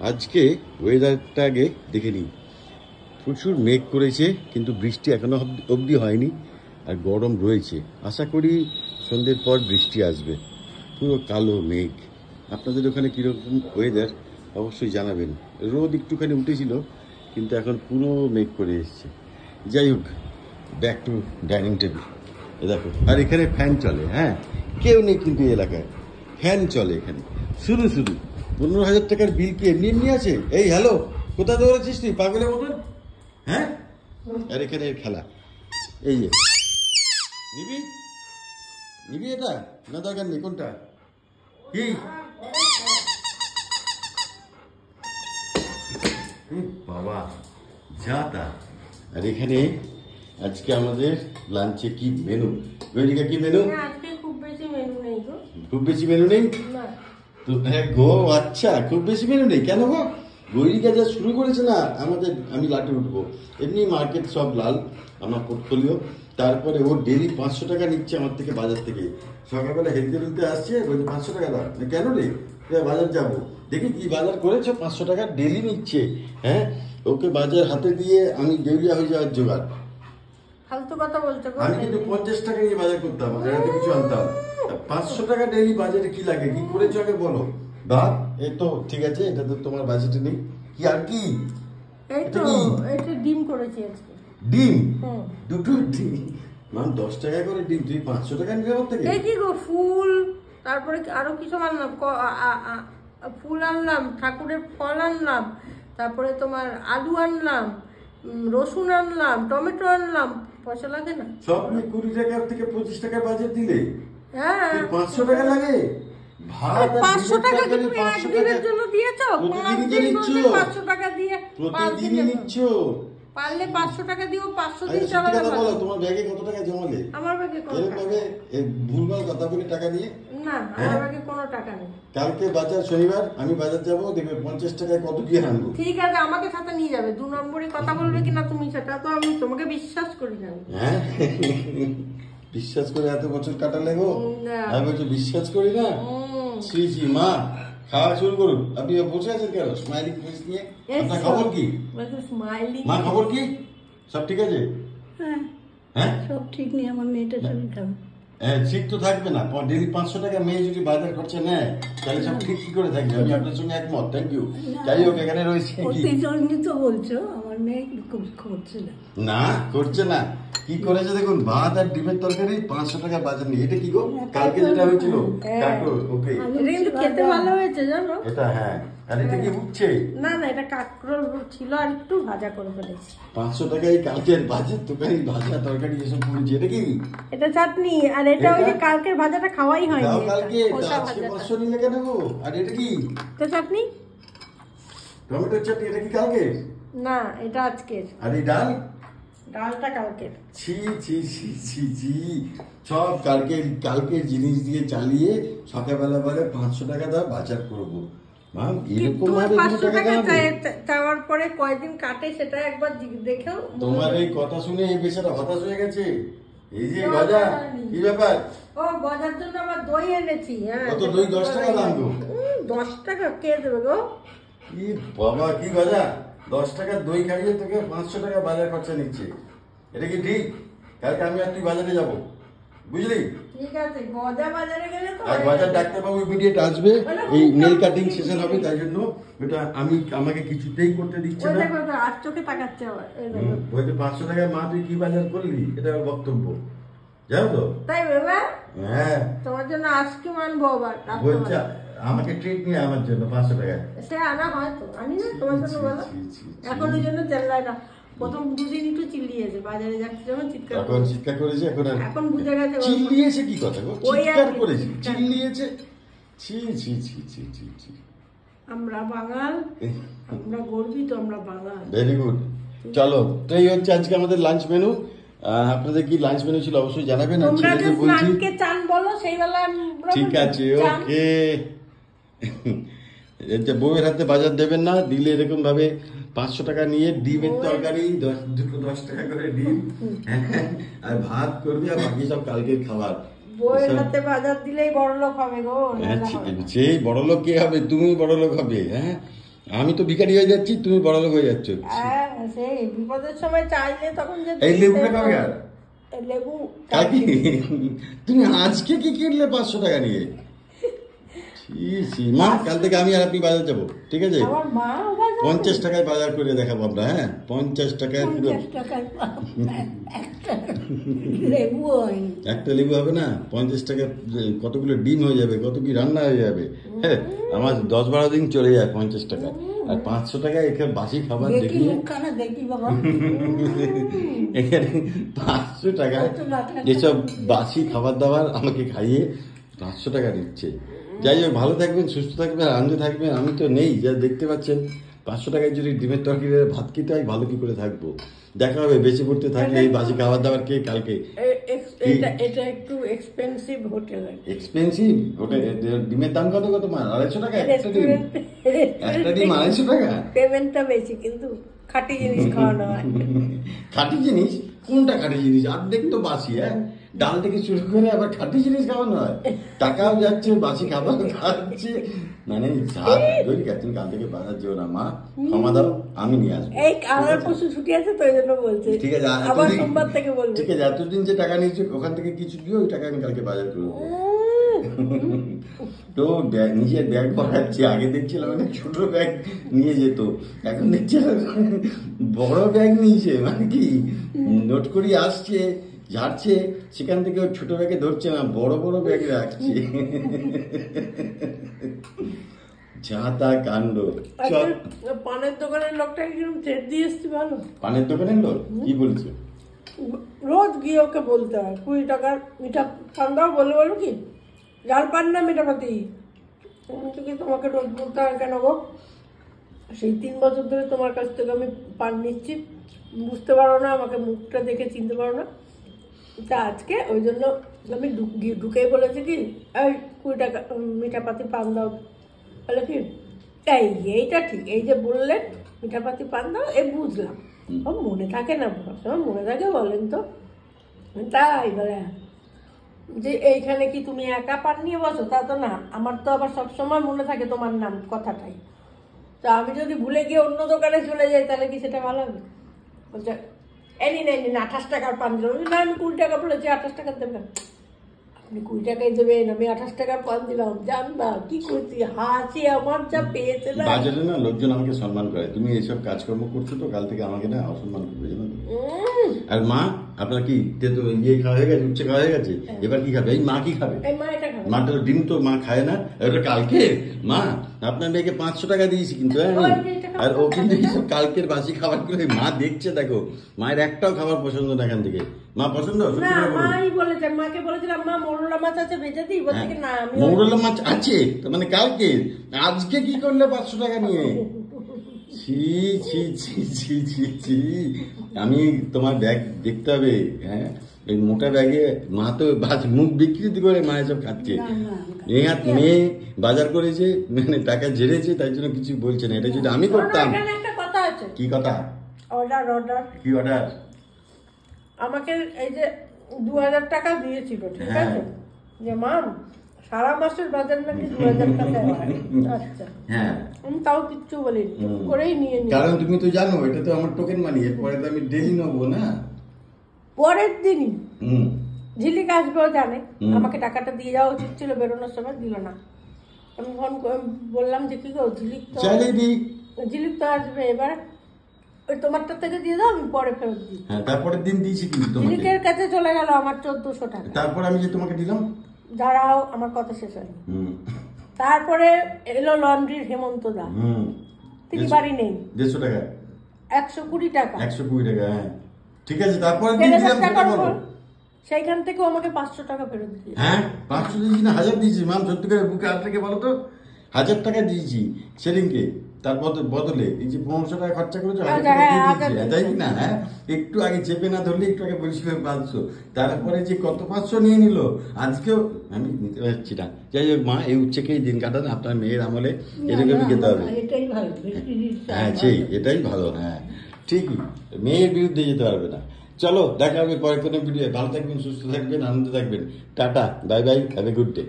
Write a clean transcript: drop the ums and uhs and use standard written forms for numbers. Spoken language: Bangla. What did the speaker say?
আজকে ওয়েদারটা আগে দেখে নিই। প্রচুর মেঘ করেছে, কিন্তু বৃষ্টি এখনো অবধি হয়নি, আর গরম রয়েছে। আশা করি সন্ধ্যের পর বৃষ্টি আসবে। পুরো কালো মেঘ। আপনাদের ওখানে কীরকম ওয়েদার অবশ্যই জানাবেন। রোদ একটুখানি উঠেছিল, কিন্তু এখন পুরো মেঘ করে এসছে। যাই হোক, ব্যাক টু ডাইনিং টেবিল। দেখো, আর এখানে ফ্যান চলে। হ্যাঁ, কেউ নেই কিন্তু এই এলাকায়, ফ্যান চলে এখানে শুধু শুধু। 15,000 টাকার বিল কি এমনি এমনি আছে? এই হ্যালো, কোথায় দৌড়াচ্ছিস তুই পাগলের মতন? হ্যাঁ, আর এখানে এর খেলা। এই যে নিবি নিবি এটা না, দরকার নেই। কোনটা কি? বাবা যা তা। আর এখানে আজকে আমাদের লাঞ্চে কি মেনু? গৈরিকা কি মেনু? খুব বেশি মেনু নেই গো। খুব বেশি মেনু নেই তো? হ্যাঁ গো, আচ্ছা, খুব বেশি মেনু নেই কেন গো? গৈরিকা যা শুরু করেছে না আমাদের, আমি লাটে উঠবো। এমনি মার্কেট সব লাল, আমার পোর্টফোলিও। তারপরে ও ডেলি 500 টাকা নিচ্ছে আমার থেকে, বাজার থেকে। সকালবেলা হেলতে হেলতে আসছে, বলছে 500 টাকা দাও। কেন রে? বাজার যাবো, দেখি কি বাজার করেছো। 500 টাকা ডেলি নিচ্ছে। হ্যাঁ, ওকে বাজার হাতে দিয়ে আমি দেউলিয়া হয়ে যাওয়ার জোগাড়। ফালতু কথা বলছো গো। আমি কিন্তু 50 টাকা নিয়ে বাজার করতাম, এত কিছু আনতাম। 500 টাকা ডেলি বাজারে কি লাগে? কি করেছো আগে বলো। ভাত এই তো ঠিক আছে, এটা তো তোমার বাজেটে নেই। কি আর কি? এই তো এটা ডিম করেছি আজকে। ডিম? দুটো ডিম? ম্যাম 10 টাকা করে ডিম, তুই 500 টাকা নিলে আমার থেকে? এই কি গো, ফুল, তারপরে আরো কিছু আনলাম। ফুল আনলাম, ঠাকুরের ফল আনলাম, তারপরে তোমার আলু আনলাম, রসুন আনলাম, টমেটো আনলাম। পয়সা লাগে না? সব নিয়ে 20 টাকা থেকে 25 টাকা বাজেট দিলে? হ্যাঁ, 500 টাকা লাগে? ভাত 500 টাকা কি তুমি একদিনের জন্য দিয়েছো? প্রতিদিনই তো নিচ্ছ। 500 টাকা দিয়ে প্রতিদিনই নিচ্ছ। পারলে 500 টাকা দিও, 500 দিন আচ্ছা, চালাতে কথা পারো। বলো, তোমার ব্যাগে কত টাকা জমালে? আমার ব্যাগে কোনো এরকম টাকা ভাবে ভুলভাল কথা বলে টাকা নিয়ে? না, আমার ব্যাগে কোনো টাকা নেই। কালকে বাজার, শনিবার আমি বাজার যাবো, দেখবে 50 টাকায় কত কি আনবো। ঠিক আছে, আমাকে সাথে নিয়ে যাবে। 2 নম্বরে কথা বলবে কিনা তুমি, সেটা তো আমি তোমাকে বিশ্বাস করি না। হ্যাঁ, বিশ্বাস করে এত বছর কাটালে গো? আমি বলছি বিশ্বাস করি না। ছি ছি, মা খাওয়া শুরু করুন। আপনি বসে আছেন কেন স্মাইলিং ফেস নিয়ে? আপনার খবর কি মা? খবর কি? সব ঠিক আছে? হ্যাঁ, সব ঠিক নেই, আমার মেয়েটা শরীর খারাপ। হ্যাঁ, ঠিক তো থাকবে না। ডেলি 500 টাকা মেয়ে যদি বাজার খরচা নেয়, তাহলে সব ঠিক কি করে থাকবে? আমি আপনার সঙ্গে একমত। Thank you. যাই হোক, এখানে রয়েছে তো বলছো আমার মেয়ে করছে না, করছে না। কি করেছে দেখুন, ভাত আর ডিমের তরকারি, 500 টাকা বাজার নিয়ে। এটা কি গো? কালকে যেটা হয়েছিল কাকরোল। ওকে, এটা কিন্তু খেতে ভালো হয়েছে জানো এটা। হ্যাঁ, আর এটা কি উঠছে? না না, এটা কাকরোল ছিল আর একটু ভাজা করে ফেলেছি। 500 টাকায় কালকের বাজার তরকারি, ভাজা তরকারি এসব করেছে। এটা কি? এটা চাটনি। আর এটা ওই যে কালকের ভাজাটা খাওয়াই হয়নি। কালকে আজকে 500 নিলে কেন গো? আর এটা কি? এটা চাটনি, টমেটোর চাটনি। এটা কি কালকে? না, এটা আজকের। আর এই ডাল? ডালটা কালকের। ছি ছি ছি ছি ছি, সব কালকের জিনিস দিয়ে চালিয়ে সকালবেলা বলে 500 টাকা দাও, বাজার করবো। মাম এরকম ভাবে 500 টাকা চাওয়ার পরে কয়দিন কাটে সেটা একবার দেখেও। তোমার এই কথা শুনে এই বেচারা হতাশ হয়ে গেছে। এই যে গজা, কি ব্যাপার? ও, গজার জন্য আবার দই এনেছি। হ্যাঁ, কত দই? 10 টাকা দাম গো। 10 টাকা কে দেবে গো? কি বাবা, কি গজা! 10 টাকা দই খাইয়ে তোকে 500 টাকা বাজার খরচা নিচ্ছে। এটা কি ঠিক? কালকে আমি আর তুই বাজারে যাবো, বুঝলি? ঠিক আছে, গজা বাজারে গেলে তো আর গজার ডাক্তারবাবু ভিডিওটা আসবে, এই নেল কাটিং সেশন হবে, তাই জন্য ওটা আমাকে কিছুতেই করতে দিচ্ছে না। আর চোখে তাকাচ্ছে আবার। বলতে 500 টাকায় মা তুই কি বাজার করলি, এটা বক্তব্য, জানো তো? তাই বাবা? হ্যাঁ, তোমার জন্য আইসক্রিম আনবো আবার। বলছে আমাকে ট্রিট নিয়ে আমার জন্য 500 টাকা। সে আনা হয়তো, আনি না তোমার জন্য বলো। এখন ওই জন্য চেল্লায় না। প্রথম 2 দিন একটু চিল্লিয়েছে, বাজারে যাচ্ছে যখন চিৎকার করেছে। এখন বুঝে গেছে। চিল্লিয়েছে কি কথা গো? চিৎকার করেছে, চিল্লিয়েছে? ছি ছি ছি ছি ছি ছি। আমরা বাঙাল, আমরা গর্বিত, আমরা বাঙাল। Very good. চলো, তো এই হচ্ছে আজকে আমাদের লাঞ্চ মেনু। আপনাদের কি লাঞ্চ মেনু ছিল অবশ্যই জানাবেন। তোমরা যে স্নানকে চান বলো, সেই বেলা ঠিক আছে, ওকে। বউয়ের হাতে বাজার দেবেন না, দিলে এরকম ভাবে 500 টাকা নিয়ে ডিমের তরকারি, 10 টাকা করে ডিম, আর ভাত করবি, আর বাকি সব কালকের খাবার। বউয়ের হাতে বাজার দিলেই বড়লোক হবে গো। সেই বড়লোক কে হবে? তুমি বড়লোক হবে। হ্যাঁ, আমি তো ভিখারি হয়ে যাচ্ছি, তুমি বড়লোক হয়ে যাচ্ছ। হ্যাঁ, সেই বিপদের সময় চাইলে তখন যে এই লেবুটা কবে আর লেবু কাকি, তুমি আজকে কি কিনলে 500 টাকা নিয়ে? মা কাল থেকে আমি আর আপনি বাজার যাবো, ঠিক আছে? আমার মা 50 টাকায় বাজার করে দেখাবো আমরা। হ্যাঁ, 50 টাকায় পুরো লেবু হয়নি, একটা লেবু হবে না, 50 টাকা কতগুলো ডিম হয়ে যাবে, কত কি রান্না হয়ে যাবে। হ্যাঁ, আমার 10-12 দিন চলে যায় 50 টাকা। আর 500 টাকায় এখানে বাসি খাবার দেখি দেখি মুখখানা দেখি বাবা। এখানে 500 টাকা যেসব বাসি খাবার দাবার আমাকে খাইয়ে 500 টাকা দিচ্ছে। যাই হোক, ভালো থাকবেন, সুস্থ থাকবেন, আনন্দে থাকবেন। আমি তো নেই, যা দেখতে পাচ্ছেন। 500 টাকায় যদি ডিমের তরকারি ভাত খেতে হয়, ভালো কি করে থাকবো? দেখা হবে, বেশি পড়তে থাকলে এই বাসি খাবার দাবার খেয়ে কালকে। এটা একটু এক্সপেন্সিভ হোটেল, এক্সপেন্সিভ হোটেল। ডিমের দাম কত কত মার? 250 টাকা একটা ডিম। একটা ডিম 250 টাকা। পেমেন্টটা বেশি, কিন্তু খাঁটি জিনিস খাওয়ানো হয়। খাঁটি জিনিস? কোনটা খাঁটি জিনিস? অর্ধেক তো বাসি। হ্যাঁ, ডাল থেকে শুরু করে আবার খাঁটি জিনিস খাওয়ানো হয়। টাকাও যাচ্ছে, বাসি খাবার খাচ্ছে, মানে তুমি কাল থেকে বাজার যেও না মা, ক্ষমা দাও, আমি নিয়ে আসবো। এই আমার পশু ছুটি আছে তো, এই জন্য বলছি। ঠিক আছে, আবার সোমবার থেকে বলবো। ঠিক আছে, এতদিন যে টাকা নিয়েছো ওখান থেকে কিছু দিও, ওই টাকা আমি কালকে বাজার করবো। তো নিজের ব্যাগ ভরাচ্ছি। আগে দেখছিলাম অনেক ছোট ব্যাগ নিয়ে যেত, এখন দেখছিলাম বড় ব্যাগ নিয়েছে। মানে কি, নোট করি আসছে, ঝাড়ছে, সেখান থেকে ওই ছোট ব্যাগে ধরছে না, বড় বড় ব্যাগ রাখছে। যা তা কাণ্ড। পানের দোকানের লোকটাকে কিরকম থ্রেট দিয়ে এসছি ভালো। পানের দোকানের লোক কি বলছে? রোজ গিয়ে ওকে বলতে হয় 20 টাকার মিঠা পান দাও, বলো কি যার পান না মিঠাপাতি, কি তোমাকে রোজ বলতে হয় কেন গো? সেই 3 বছর ধরে তোমার কাছ থেকে আমি পান নিচ্ছি, বুঝতে পারো না, আমাকে মুখটা দেখে চিনতে পারো না। তা আজকে ওই জন্য আমি ঢুকেই বলেছি কি, এই 20 টাকা মিঠাপাতি পান দাও। বলে কি এইটা ঠিক, এই যে বললেন মিঠাপাতি পান দাও, এ বুঝলাম। ও মনে থাকে না, সবসময় মনে থাকে বলেন তো। তাই বলে যে এইখানে কি তুমি একা পান নিয়ে বসো? তা তো না, আমার তো আবার সবসময় মনে থাকে তোমার নাম কথাটাই। তা আমি যদি ভুলে গিয়ে অন্য দোকানে চলে যাই, তাহলে কি সেটা ভালো হবে? বলছে এনি 28 টাকার পান দিল। না, আমি 20 টাকা বলেছি, 28 টাকা দেবেন। আপনি 20 টাকাই দেবেন, আমি 28 টাকার পান দিলাম। জানবা কি করছি, হাসি আমার যা পেয়েছে না। বাজারে না লোকজন আমাকে সম্মান করে, তুমি এইসব কাজকর্ম করছো তো কাল থেকে আমাকে না অসম্মান করবে, জানো তো? আর মা, আপনার কি তো ইয়ে খাওয়া হয়ে গেছে, উচ্ছে খাওয়া হয়ে গেছে, এবার কি খাবে? এই মা কি খাবে? মাটা ডিম তো মা খায় না। ওটা কালকে মা আপনার মেয়েকে 500 টাকা দিয়েছি কিন্তু, হ্যাঁ, আর ও কিন্তু এইসব কালকের বাসি খাবার গুলো মা দেখছে। দেখো, মায়ের একটাও খাবার পছন্দ না এখান থেকে। মা পছন্দ? মাকে বলেছিলাম মা মৌরলা মাছ আছে ভেজে দিই, বলছে কি না আমি মৌরলা মাছ আছে, মানে কালকে। আজকে কি করলে 500 টাকা নিয়ে? ছি ছি ছি ছি ছি ছি। আমি তোমার ব্যাগ দেখতে হবে। হ্যাঁ, এই মোটা ব্যাগে মা তো মুখ বিকৃতি করে মা এসব খাচ্ছে। মেয়ে বাজার করেছে, মানে টাকা ঝেড়েছে, তাই জন্য কিছু বলছে না। এটা যদি আমি করতাম। কি কথা? অর্ডার কি অর্ডার? আমাকে এই যে 2000 টাকা দিয়েছিল, ঠিক আছে, যে মাম সারা মাসের বাজার নাকি 2000 টাকা হয়। আচ্ছা, হ্যাঁ, আমি তাও কিচ্ছু বলিনি, করেই নিয়ে নি। কারণ তুমি তো জানো এটা তো আমার টোকেন মানি, এরপরে তো আমি ডেলি নেবো না। পরের দিনই ঝিলিক আসবেও জানে, আমাকে টাকাটা দিয়ে যাওয়া উচিত ছিল, বেরোনোর সময় দিল না। আমি ফোন বললাম যে কি গো, ঝিলিক তো আসবে, এবার ওই তোমারটা থেকে দিয়ে দাও, আমি পরে ফেরত দিই। হ্যাঁ, তারপরের দিন দিয়েছি কিন্তু তোমাকে। ঝিলিকের কাছে চলে গেল আমার 1400 টাকা। তারপর আমি যে তোমাকে দিলাম। দাঁড়াও, আমার কথা শেষ হয়নি। তারপরে এলো লন্ড্রির হেমন্ত দা, তিনি বাড়ি নেই। 150 টাকা, 120 টাকা, 120 টাকা। হ্যাঁ, ঠিক আছে। তারপরে সেইখান থেকেও আমাকে 500 টাকা ফেরত দিয়ে। হ্যাঁ, 500 দিয়েছি না 1000 দিয়েছি ম্যাম? সত্যি করে বুকে হাত রেখে বলো তো। 1000 টাকা দিয়েছি সেদিনকে, তার বদলে এই যে 1500 টাকা খরচা করেছো, 1000 টাকা দিয়ে দিয়েছি, তাই না? হ্যাঁ, একটু আগে চেপে না ধরলে, একটু আগে পরিষ্কার 500, তারপরে যে কত 500 নিয়ে নিল। আজকেও আমি নিতে পারছি না। যাই হোক মা, এই উচ্চকেই দিন কাটান, আপনার মেয়ের আমলে এরকমই খেতে হবে। হ্যাঁ, সেই এটাই ভালো। হ্যাঁ, ঠিকই, মেয়ের বিরুদ্ধে যেতে পারবে না। চলো, দেখা হবে পরে কোনো ভিডিও। ভালো থাকবেন, সুস্থ থাকবেন, আনন্দে থাকবেন। Tata, bye bye, have a good day.